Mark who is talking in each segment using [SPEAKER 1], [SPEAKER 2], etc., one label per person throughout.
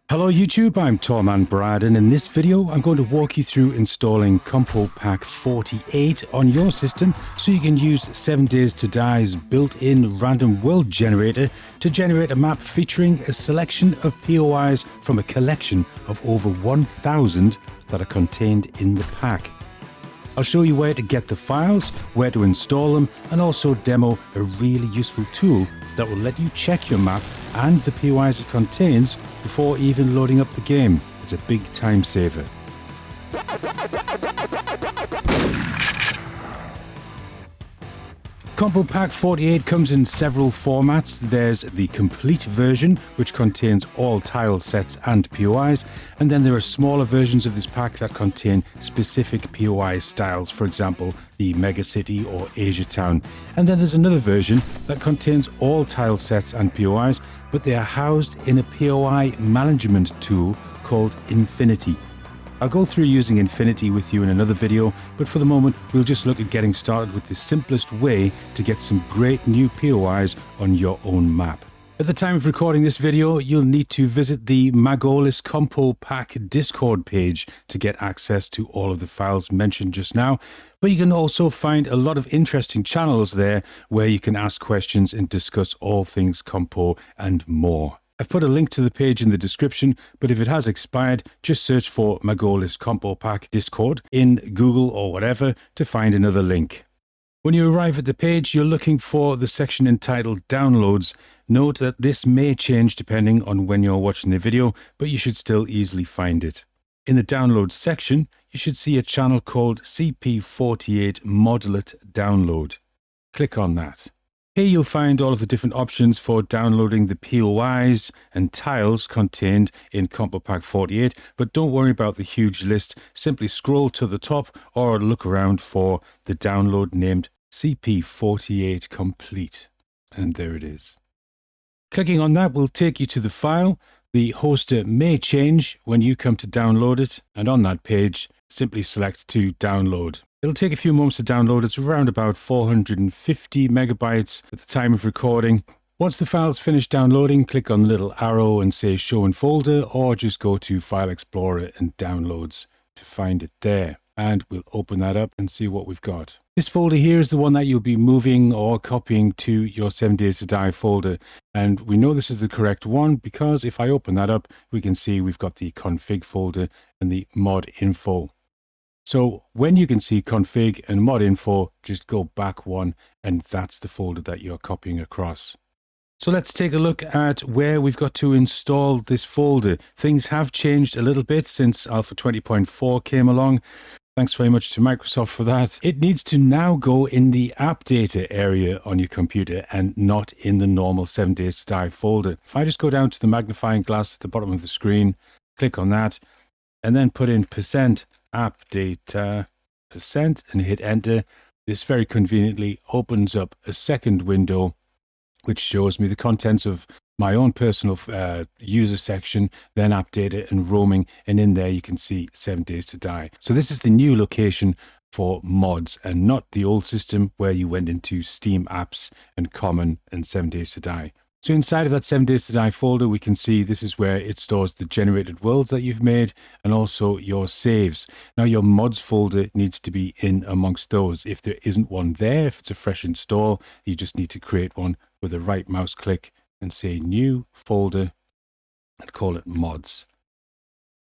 [SPEAKER 1] Hello YouTube, I'm Tallman Brad, and in this video I'm going to walk you through installing Compopack 48 on your system so you can use 7 Days to Die's built-in random world generator to generate a map featuring a selection of POIs from a collection of over 1,000 that are contained in the pack. I'll show you where to get the files, where to install them, and also demo a really useful tool that will let you check your map and the POIs it contains before even loading up the game. It's a big time saver. Compopack 48 comes in several formats. There's the complete version, which contains all tile sets and POIs, and then there are smaller versions of this pack that contain specific POI styles, for example, the Mega City or Asia Town. And then there's another version that contains all tile sets and POIs, but they are housed in a POI management tool called Infinity. I'll go through using Infinity with you in another video, but for the moment we'll just look at getting started with the simplest way to get some great new POIs on your own map. At the time of recording this video, you'll need to visit the Magolis Compopack Discord page to get access to all of the files mentioned just now, but you can also find a lot of interesting channels there where you can ask questions and discuss all things Compo and more. I've put a link to the page in the description, but if it has expired, just search for Magolis Compopack Discord in Google or whatever to find another link. When you arrive at the page, you're looking for the section entitled Downloads. Note that this may change depending on when you're watching the video, but you should still easily find it. In the Downloads section, you should see a channel called CP48 Modulet Download. Click on that. Here you'll find all of the different options for downloading the POIs and tiles contained in Compopack 48, but don't worry about the huge list. Simply scroll to the top or look around for the download named CP48 Complete. And there it is. Clicking on that will take you to the file. The hoster may change when you come to download it, and on that page, simply select to download. It'll take a few moments to download. It's around about 450 megabytes at the time of recording. Once the file's finished downloading, click on the little arrow and say Show in Folder, or just go to File Explorer and Downloads to find it there. And we'll open that up and see what we've got. This folder here is the one that you'll be moving or copying to your 7 Days to Die folder. And we know this is the correct one because if I open that up, we can see we've got the config folder and the mod info. So when you can see config and mod info, just go back one and that's the folder that you're copying across. So let's take a look at where we've got to install this folder. Things have changed a little bit since Alpha 20.4 came along. Thanks very much to Microsoft for that. It needs to now go in the app data area on your computer and not in the normal 7 Days to Die folder. If I just go down to the magnifying glass at the bottom of the screen, click on that, and then put in %app data % and hit enter, this very conveniently opens up a second window which shows me the contents of my own personal user section, then app data and roaming, and in there you can see 7 Days to Die. So this is the new location for mods and not the old system where you went into Steam apps and common and 7 Days to Die. So inside of that 7 Days to Die folder, we can see this is where it stores the generated worlds that you've made and also your saves. Now your mods folder needs to be in amongst those. If there isn't one there, if it's a fresh install, you just need to create one with a right mouse click and say new folder and call it mods.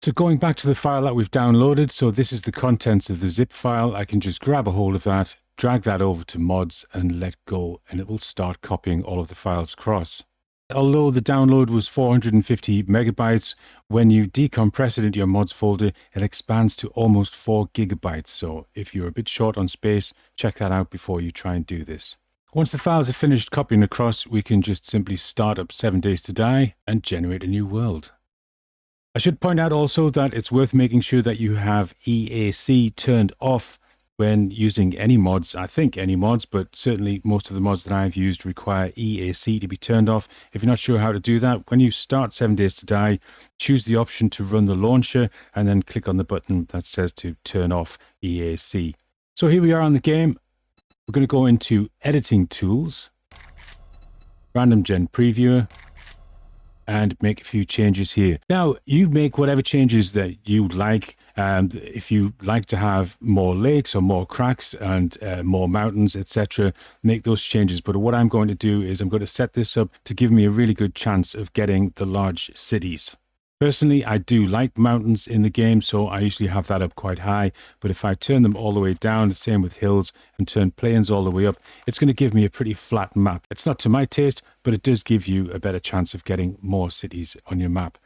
[SPEAKER 1] So going back to the file that we've downloaded, so this is the contents of the zip file. I can just grab a hold of that, drag that over to mods and let go, and it will start copying all of the files across. Although the download was 450 megabytes, when you decompress it into your mods folder, it expands to almost 4 gigabytes. So if you're a bit short on space, check that out before you try and do this. Once the files are finished copying across, we can just simply start up 7 Days to Die and generate a new world. I should point out also that it's worth making sure that you have EAC turned off when using any mods. I think any mods, but certainly most of the mods that I've used require EAC to be turned off. If you're not sure how to do that, when you start 7 Days to Die, choose the option to run the launcher and then click on the button that says to turn off EAC. So here we are on the game. We're going to go into Editing Tools, Random Gen Previewer, and make a few changes here. Now, you make whatever changes that you like. If you like to have more lakes or more cracks and more mountains, etc., make those changes. But what I'm going to do is I'm going to set this up to give me a really good chance of getting the large cities. Personally, I do like mountains in the game, so I usually have that up quite high. But if I turn them all the way down, the same with hills, and turn plains all the way up, it's going to give me a pretty flat map. It's not to my taste, but it does give you a better chance of getting more cities on your map.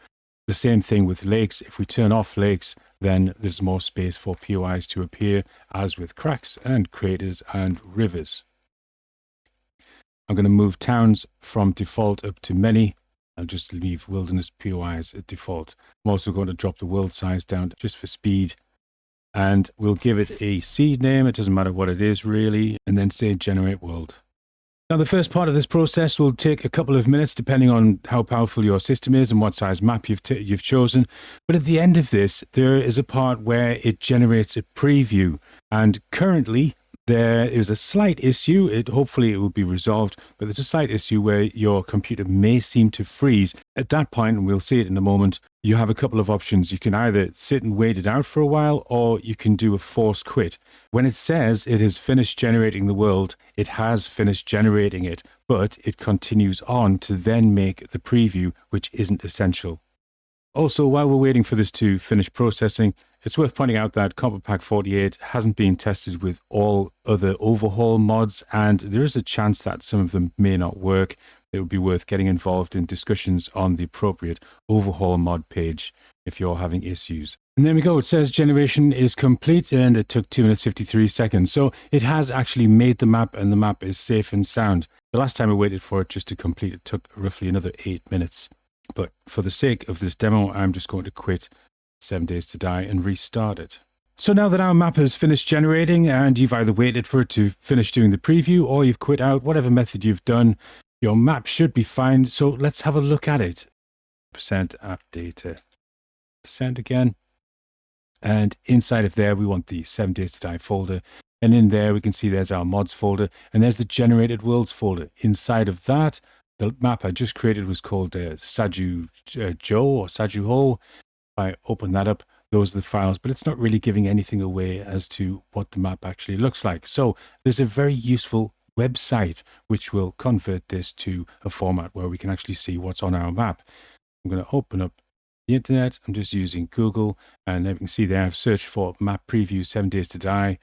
[SPEAKER 1] The same thing with lakes. If we turn off lakes, then there's more space for POIs to appear, as with cracks and craters and rivers. I'm going to move towns from default up to many. I'll just leave wilderness POIs at default. I'm also going to drop the world size down just for speed. And we'll give it a seed name. It doesn't matter what it is really. And then say generate world. Now, the first part of this process will take a couple of minutes depending on how powerful your system is and what size map you've chosen. But at the end of this, there is a part where it generates a preview. And currently, there is a slight issue. Hopefully it will be resolved, but there's a slight issue where your computer may seem to freeze. At that point, and we'll see it in a moment, you have a couple of options. You can either sit and wait it out for a while, or you can do a force quit. When it says it has finished generating the world, it has finished generating it, but it continues on to then make the preview, which isn't essential. Also, while we're waiting for this to finish processing, it's worth pointing out that Compopack 48 hasn't been tested with all other overhaul mods, and there is a chance that some of them may not work. It would be worth getting involved in discussions on the appropriate overhaul mod page if you're having issues. And there we go. It says generation is complete, and it took 2 minutes 53 seconds. So it has actually made the map, and the map is safe and sound. The last time I waited for it just to complete, it took roughly another 8 minutes. But for the sake of this demo, I'm just going to quit 7 Days to Die and restart it. So now that our map has finished generating and you've either waited for it to finish doing the preview or you've quit out, whatever method you've done, your map should be fine. So let's have a look at it. %app data. % again. And inside of there, we want the 7 Days to Die folder. And in there, we can see there's our mods folder. And there's the generated worlds folder. Inside of that, the map I just created was called Saju Joe or Saju Ho. I open that up, those are the files, but it's not really giving anything away as to what the map actually looks like. So there's a very useful website which will convert this to a format where we can actually see what's on our map. I'm going to open up the internet. I'm just using Google, and there we can see there I've searched for map preview 7 Days to Die,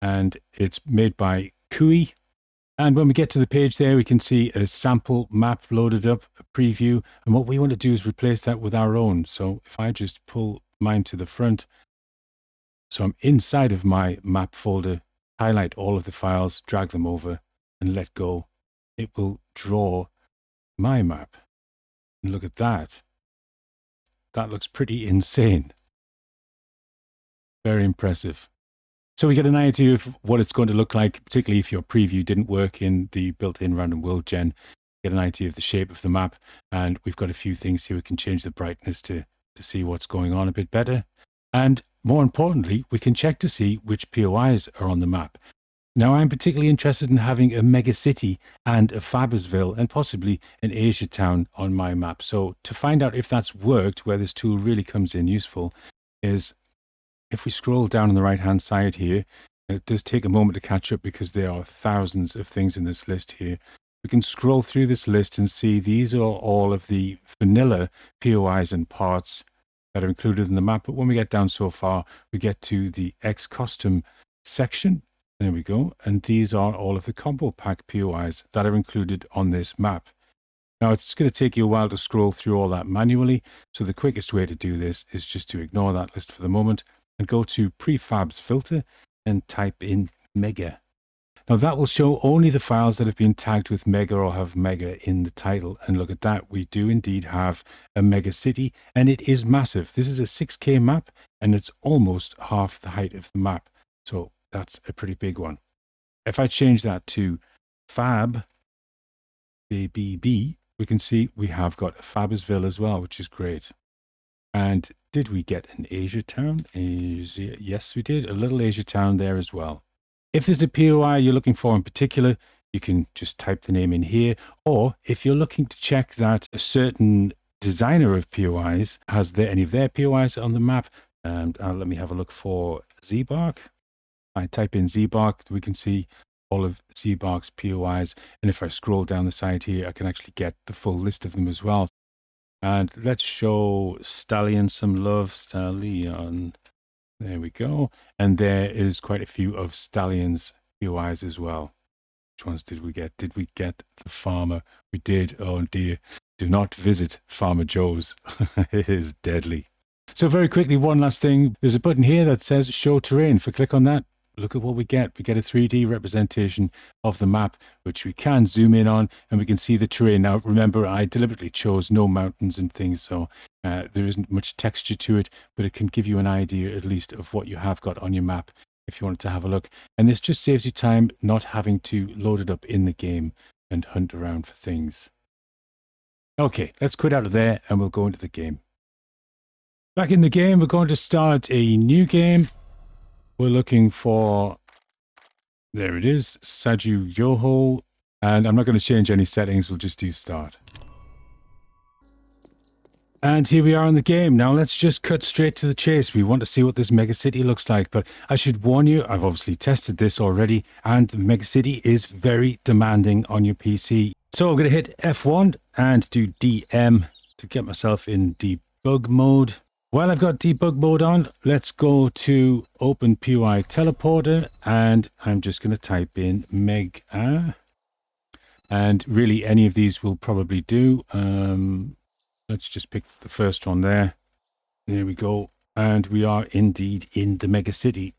[SPEAKER 1] and it's made by Kui. And when we get to the page there, we can see a sample map loaded up, a preview. And what we want to do is replace that with our own. So if I just pull mine to the front, so I'm inside of my map folder, highlight all of the files, drag them over and let go, it will draw my map. And look at that. That looks pretty insane. Very impressive. So we get an idea of what it's going to look like, particularly if your preview didn't work in the built-in random world gen. Get an idea of the shape of the map, and we've got a few things here. We can change the brightness to see what's going on a bit better. And more importantly, we can check to see which POIs are on the map. Now, I'm particularly interested in having a mega city and a Fabersville and possibly an Asia town on my map. So to find out if that's worked, where this tool really comes in useful, is if we scroll down on the right-hand side here, it does take a moment to catch up because there are thousands of things in this list here. We can scroll through this list and see these are all of the vanilla POIs and parts that are included in the map. But when we get down so far, we get to the X custom section. There we go. And these are all of the Compopack POIs that are included on this map. Now, it's going to take you a while to scroll through all that manually. So the quickest way to do this is just to ignore that list for the moment and go to prefabs filter and type in mega. Now that will show only the files that have been tagged with mega or have mega in the title. And look at that, we do indeed have a mega city, and it is massive. This is a 6K map, and it's almost half the height of the map. So that's a pretty big one. If I change that to Fab, BB, we can see we have got a Fabersville as well, which is great. And did we get an Asia town? Yes, we did. A little Asia town there as well. If there's a POI you're looking for in particular, you can just type the name in here. Or if you're looking to check that a certain designer of POIs has any of their POIs on the map. And let me have a look for Zbark. I type in Zbark, we can see all of Zbark's POIs. And if I scroll down the side here, I can actually get the full list of them as well. And let's show Stallion some love. Stallion. There we go. And there is quite a few of Stallion's POIs as well. Which ones did we get? Did we get the farmer? We did. Oh dear. Do not visit Farmer Joe's. It is deadly. So very quickly, one last thing. There's a button here that says show terrain. If we click on that, look at what we get. We get a 3D representation of the map, which we can zoom in on, and we can see the terrain. Now, remember, I deliberately chose no mountains and things, so there isn't much texture to it, but it can give you an idea, at least, of what you have got on your map if you wanted to have a look. And this just saves you time not having to load it up in the game and hunt around for things. Okay, let's quit out of there, and we'll go into the game. Back in the game, we're going to start a new game. We're looking for, there it is, Saju Yoho. And I'm not going to change any settings, we'll just do start. And here we are in the game. Now let's just cut straight to the chase. We want to see what this megacity looks like. But I should warn you, I've obviously tested this already, and the megacity is very demanding on your PC. So I'm going to hit F1 and do DM to get myself in debug mode. While I've got debug mode on, let's go to Open POI Teleporter, and I'm just going to type in Meg. And really, any of these will probably do. Let's just pick the first one there. There we go. And we are indeed in the mega city.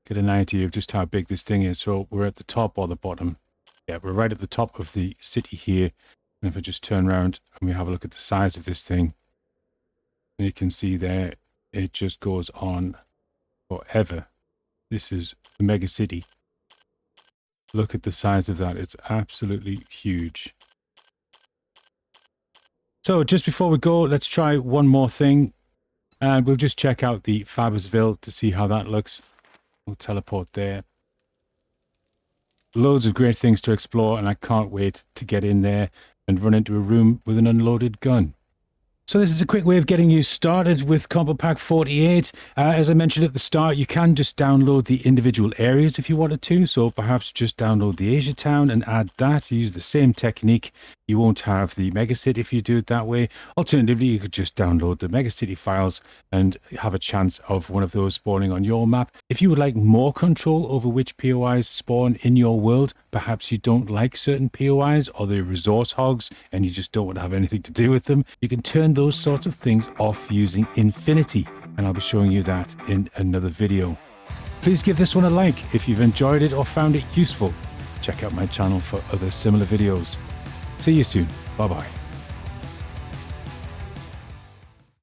[SPEAKER 1] Get an idea of just how big this thing is. So we're at the top or the bottom. Yeah, we're right at the top of the city here. And if I just turn around and we have a look at the size of this thing, you can see there, it just goes on forever. This is the mega city. Look at the size of that. It's absolutely huge. So just before we go, let's try one more thing. And we'll just check out the Fabersville to see how that looks. We'll teleport there. Loads of great things to explore, and I can't wait to get in there and run into a room with an unloaded gun. So this is a quick way of getting you started with Compopack 48. As I mentioned at the start, you can just download the individual areas if you wanted to. So perhaps just download the Asia Town and add that. Use the same technique. You won't have the megacity if you do it that way. Alternatively, you could just download the megacity files and have a chance of one of those spawning on your map. If you would like more control over which POIs spawn in your world, perhaps you don't like certain POIs or they're resource hogs and you just don't want to have anything to do with them, you can turn those sorts of things off using Infinity, and I'll be showing you that in another video. Please give this one a like if you've enjoyed it or found it useful. Check out my channel for other similar videos. See you soon. Bye bye.